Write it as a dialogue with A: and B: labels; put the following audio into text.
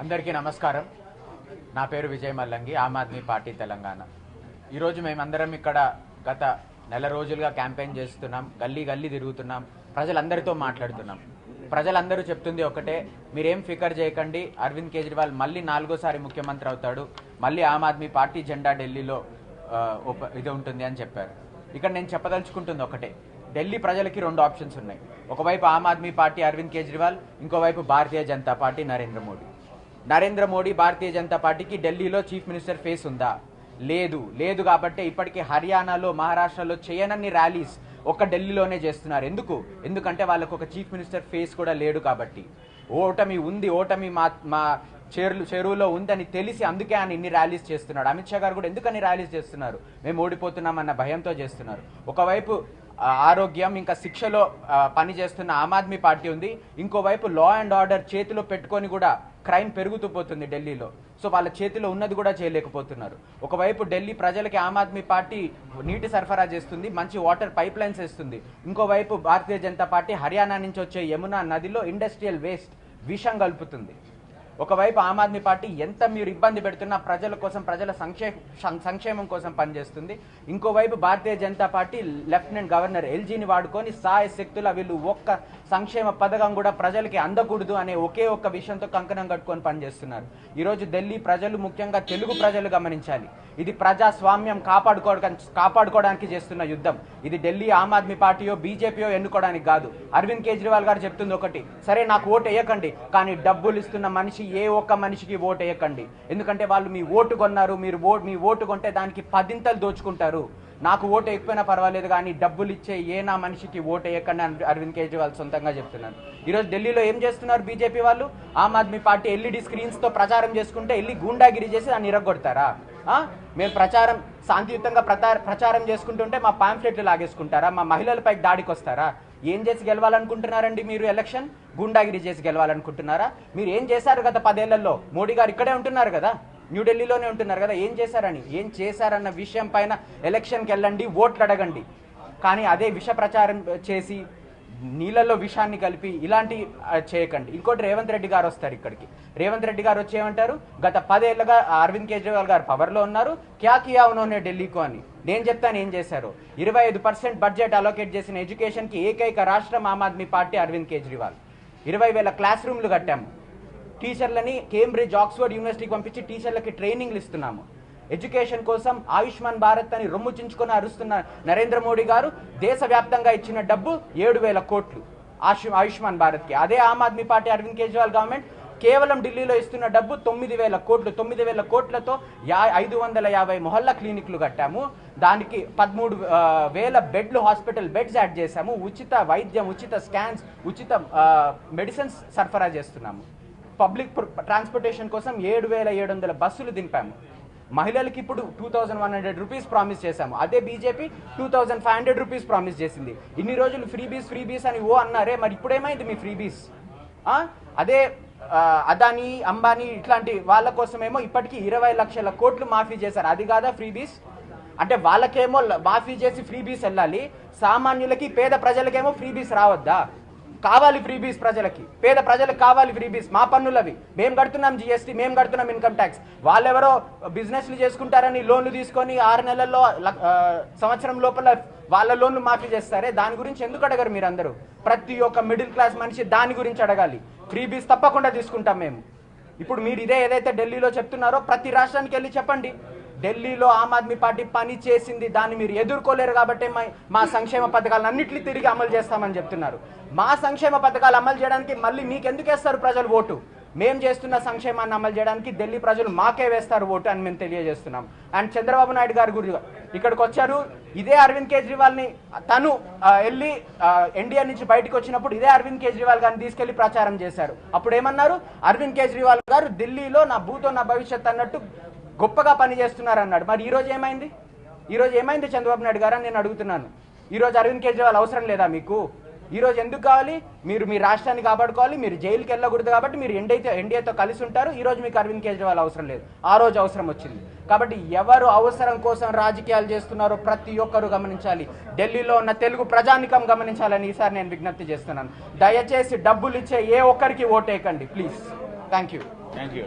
A: అందరికీ నమస్కారం. నా పేరు విజయ్ మల్లంగి, ఆమ్ ఆద్మీ పార్టీ తెలంగాణ. ఈరోజు మేమందరం ఇక్కడ గత నెల రోజులుగా క్యాంపెయిన్ చేస్తున్నాం, గల్లీ గల్లీ తిరుగుతున్నాం, ప్రజలందరితో మాట్లాడుతున్నాం. ప్రజలందరూ చెప్తుంది ఒకటే, మీరేం ఫికర్ చేయకండి, అరవింద్ కేజ్రీవాల్ మళ్ళీ 4వ సారి ముఖ్యమంత్రి అవుతాడు, మళ్ళీ ఆమ్ ఆద్మీ పార్టీ జెండా ఢిల్లీలో ఇది ఉంటుంది అని చెప్పారు. ఇక్కడ నేను చెప్పదలుచుకుంటుంది ఒకటే, ఢిల్లీ ప్రజలకి 2 ఆప్షన్స్ ఉన్నాయి. ఒకవైపు ఆమ్ ఆద్మీ పార్టీ అరవింద్ కేజ్రీవాల్, ఇంకోవైపు భారతీయ జనతా పార్టీ నరేంద్ర మోడీ. నరేంద్ర మోడీ భారతీయ జనతా పార్టీకి ఢిల్లీలో చీఫ్ మినిస్టర్ ఫేస్ ఉందా? లేదు. కాబట్టి ఇప్పటికీ హర్యానాలో, మహారాష్ట్రలో చేయనన్ని ర్యాలీస్ ఒక్క ఢిల్లీలోనే చేస్తున్నారు. ఎందుకంటే వాళ్ళకు ఒక చీఫ్ మినిస్టర్ ఫేస్ కూడా లేడు కాబట్టి. ఓటమి ఉంది, ఓటమి మా చెరువులో ఉందని తెలిసి అందుకే ఆయన ఇన్ని ర్యాలీస్ చేస్తున్నాడు. అమిత్ షా గారు కూడా ఎందుకని ర్యాలీస్ చేస్తున్నారు? మేము ఓడిపోతున్నామన్న భయంతో చేస్తున్నారు. ఒకవైపు ఆరోగ్యం ఇంకా శిక్షలో పనిచేస్తున్న ఆమ్ ఆద్మీ పార్టీ ఉంది, ఇంకోవైపు లా అండ్ ఆర్డర్ చేతిలో పెట్టుకొని కూడా క్రైమ్ పెరుగుతూ పోతుంది ఢిల్లీలో. సో వాళ్ళ చేతిలో ఉన్నది కూడా చేయలేకపోతున్నారు. ఒకవైపు ఢిల్లీ ప్రజలకి ఆమ్ ఆద్మీ పార్టీ నీటి సరఫరా చేస్తుంది, మంచి వాటర్ పైప్ లైన్స్ ఇస్తుంది. ఇంకోవైపు భారతీయ జనతా పార్టీ హర్యానా నుంచి వచ్చే యమునా నదిలో ఇండస్ట్రియల్ వేస్ట్ విషం కలుపుతుంది. ఒకవైపు ఆమ్ ఆద్మీ పార్టీ ఎంత మీరు ఇబ్బంది పెడుతున్నా ప్రజల కోసం, ప్రజల సంక్షేమం కోసం పనిచేస్తుంది. ఇంకోవైపు Bharatiya Janata party lieutenant governor ఎల్జీని వాడుకొని శక్తుల వీళ్ళు ఒక్క సంక్షేమ పథకం కూడా ప్రజలకి అందకూడదు అనే ఒకే ఒక్క విషయంతో కంకణం కట్టుకొని పనిచేస్తున్నారు. ఈరోజు ఢిల్లీ ప్రజలు, ముఖ్యంగా తెలుగు ప్రజలు గమనించాలి, ఇది ప్రజాస్వామ్యం కాపాడుకోవడానికి చేస్తున్న యుద్ధం. ఇది ఢిల్లీ ఆమ్ ఆద్మీ పార్టీయో బీజేపీయో ఎన్నుకోవడానికి కాదు. అరవింద్ కేజ్రీవాల్ గారు చెప్తుంది ఒకటి, సరే నాకు ఓటు వేయకండి, కానీ డబ్బులు ఇస్తున్న మనిషి ఏ ఒక్క మనిషికి ఓటు వేయకండి. ఎందుకంటే వాళ్ళు మీ ఓటు కొన్నారు, మీ ఓటు కొంటే దానికి 10 దోచుకుంటారు. నాకు ఓటు వేయకపోయినా పర్వాలేదు, కానీ డబ్బులు ఇచ్చే నా మనిషికి ఓటు వేయకండి అని అరవింద్ కేజ్రీవాల్ సొంతంగా చెప్తున్నారు. ఈరోజు ఢిల్లీలో ఏం చేస్తున్నారు బీజేపీ వాళ్ళు? ఆమ్ ఆద్మీ పార్టీ ఎల్ఈడి స్క్రీన్స్తో ప్రచారం చేసుకుంటే వెళ్ళి గూండాగిరి చేసి దాన్ని ఇరగొడతారా? మేము శాంతియుతంగా ప్రచారం చేసుకుంటుంటే మా పాంఫ్లెట్లు లాగేసుకుంటారా? మా మహిళలపైకి దాడికి వస్తారా? ఏం చేసి గెలవాలనుకుంటున్నారండి మీరు? ఎలక్షన్ గూండాగిరి చేసి గెలవాలనుకుంటున్నారా? మీరు ఏం చేశారు గత 10 ఏళ్లలో? మోడీ గారు ఇక్కడే ఉంటున్నారు కదా, న్యూఢిల్లీలోనే ఉంటున్నారు కదా. ఏం చేశారన్న విషయం పైన ఎలక్షన్కి వెళ్ళండి, ఓట్లు అడగండి. కానీ అదే విష ప్రచారం చేసి నీళ్ళల్లో విషాన్ని కలిపి ఇలాంటి చేయకండి. ఇంకోటి, రేవంత్ రెడ్డి గారు వస్తారు ఇక్కడికి. రేవంత్ రెడ్డి గారు వచ్చి ఏమంటారు, గత 10 ఏళ్ళుగా అరవింద్ కేజ్రీవాల్ గారు పవర్లో ఉన్నారు, క్యా కియా ఉన్హోనే ఢిల్లీకు అని. నేను చెప్తాను ఏం చేశారు. 25% బడ్జెట్ అలోకేట్ చేసిన ఎడ్యుకేషన్కి ఏకైక రాష్ట్రం ఆమ్ ఆద్మీ పార్టీ, అరవింద్ కేజ్రీవాల్. 20,000 క్లాస్ రూమ్లు కట్టాము. టీచర్లని కేంబ్రిడ్జ్, ఆక్స్ఫర్డ్ యూనివర్సిటీకి పంపించి టీచర్లకి ట్రైనింగ్లు ఇస్తున్నాము. ఎడ్యుకేషన్ కోసం ఆయుష్మాన్ భారత్ అని రొమ్ము చించుకొని అరుస్తున్న నరేంద్ర మోడీ గారు దేశవ్యాప్తంగా ఇచ్చిన డబ్బు 7,000 కోట్లు ఆయుష్మాన్ భారత్కి. అదే ఆమ్ ఆద్మీ పార్టీ అరవింద్ కేజ్రీవాల్ గవర్నమెంట్ కేవలం ఢిల్లీలో ఇస్తున్న డబ్బు 9,000 కోట్లు. 9,000 కోట్లతో 550 మొహల్లా క్లినిక్లు కట్టాము. దానికి 13,000 బెడ్లు, హాస్పిటల్ బెడ్స్ యాడ్ చేశాము. ఉచిత వైద్యం, ఉచిత స్కాన్స్, ఉచిత మెడిసిన్స్ సరఫరా చేస్తున్నాము. పబ్లిక్ ట్రాన్స్పోర్టేషన్ కోసం 7,700 బస్సులు దింపాము. మహిళలకి ఇప్పుడు 2,100 రూపీస్ ప్రామిస్ చేశాము. అదే బీజేపీ 2,500 రూపీస్ ప్రామిస్ చేసింది. ఇన్ని రోజులు ఫ్రీబీస్ అని అన్నారే, మరి ఇప్పుడేమైంది మీ ఫ్రీబీస్? అదే అదానీ, అంబానీ ఇట్లాంటి వాళ్ళ కోసమేమో ఇప్పటికీ 20 లక్షల కోట్లు మాఫీ చేశారు. అది కాదా ఫ్రీబీస్? అంటే వాళ్ళకేమో మాఫీ చేసి ఫ్రీబీస్ వెళ్ళాలి, సామాన్యులకి, పేద ప్రజలకేమో ఫ్రీబీస్ రావద్దా? కావాలి ఫ్రీబీస్ ప్రజలకి, పేద ప్రజలకు కావాలి ఫ్రీబీస్. మా పన్నులవి మేము కడుతున్నాం, జిఎస్టీ మేము కడుతున్నాం, ఇన్కమ్ ట్యాక్స్. వాళ్ళెవరో బిజినెస్లు చేసుకుంటారని లోన్లు తీసుకొని 6 నెలల్లో, సంవత్సరం లోపల వాళ్ళ లోన్లు మాఫీ చేస్తారే, దాని గురించి ఎందుకు అడగరు మీరు అందరూ? ప్రతి ఒక్క మిడిల్ క్లాస్ మనిషి దాని గురించి అడగాలి. ఫ్రీబీస్ తప్పకుండా తీసుకుంటాం మేము. ఇప్పుడు మీరు ఏదైతే ఢిల్లీలో చెప్తున్నారో ప్రతి రాష్ట్రానికి వెళ్ళి చెప్పండి. ఢిల్లీలో ఆమ్ ఆద్మీ పార్టీ పని చేసింది, దాన్ని మీరు ఎదుర్కోలేరు కాబట్టి మా సంక్షేమ పథకాలను అన్నింటినీ తిరిగి అమలు చేస్తామని చెప్తున్నారు. మా సంక్షేమ పథకాలు అమలు చేయడానికి మళ్ళీ మీకు ఎందుకు వేస్తారు ప్రజలు ఓటు? మేము చేస్తున్న సంక్షేమాన్ని అమలు చేయడానికి ఢిల్లీ ప్రజలు మాకే వేస్తారు ఓటు అని మేము తెలియజేస్తున్నాం. అండ్ చంద్రబాబు నాయుడు గారి గురించి ఇక్కడికి వచ్చారు. ఇదే అరవింద్ కేజ్రీవాల్ని తను వెళ్ళి ఎన్డీఏ నుంచి బయటకు వచ్చినప్పుడు ఇదే అరవింద్ కేజ్రీవాల్ గారిని తీసుకెళ్లి ప్రచారం చేశారు. అప్పుడు ఏమన్నారు? అరవింద్ కేజ్రీవాల్ గారు ఢిల్లీలో నా భూతో నా భవిష్యత్ అన్నట్టు గొప్పగా పనిచేస్తున్నారు అన్నాడు. మరి ఈరోజు ఏమైంది చంద్రబాబు నాయుడు గారు అని నేను అడుగుతున్నాను. ఈరోజు అరవింద్ కేజ్రీవాల్ అవసరం లేదా మీకు? ఈరోజు ఎందుకు కావాలి? మీరు మీ రాష్ట్రాన్ని కాపాడుకోవాలి, మీరు జైలుకి వెళ్ళకూడదు కాబట్టి మీరు ఎన్డీఏతో కలిసి ఉంటారు. ఈరోజు మీకు అరవింద్ కేజ్రీవాల్ అవసరం లేదు, ఆ రోజు అవసరం వచ్చింది. కాబట్టి ఎవరు అవసరం కోసం రాజకీయాలు చేస్తున్నారో ప్రతి ఒక్కరు గమనించాలి. ఢిల్లీలో ఉన్న తెలుగు ప్రజానికం గమనించాలని ఈసారి నేను విజ్ఞప్తి చేస్తున్నాను. దయచేసి డబ్బులు ఇచ్చే ఏ ఒక్కరికి ఓటేయకండి please. Thank you.
B: Thank you.